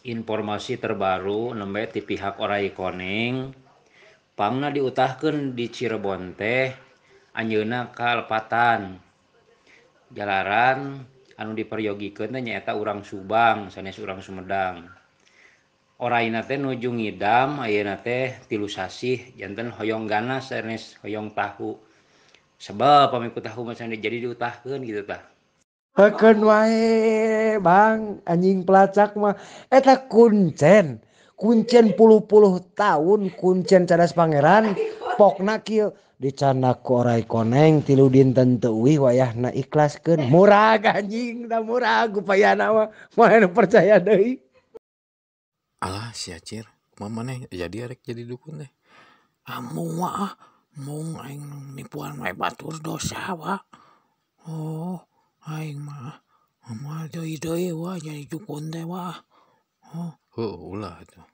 Informasi terbaru nembe ti pihak Orai Koneng pangna diutahkeun di Cirebon teh anjeunna kalepatan jalaran anu diperyogikeun teh nyaeta urang Subang sanes urang Sumedang. Oraina teh nuju ngidam ayeuna teh 3 sasih janten hoyong ganas sanes hoyong tahu. Sebab pamiku tahu mah jadi diutahkeun gitu tah. Hekeun wae Bang anjing pelacak mah eta kuncen puluh-puluh tahun kuncen cadas pangeran pokna kieu dicandak ku Orai Koneng 3 dinten teu euih wayahna ikhlaskeun murah anjing da murah gupayana mah moal percaya deui. Alah si Acir, kumaha maneh jadi arek jadi dukun teh. Amung mah mung aing nipuan wae batur dosa wa. Oh, aing mah moal deui-deui wah jadi dukun teh wah. Oh, heuh ulah atuh.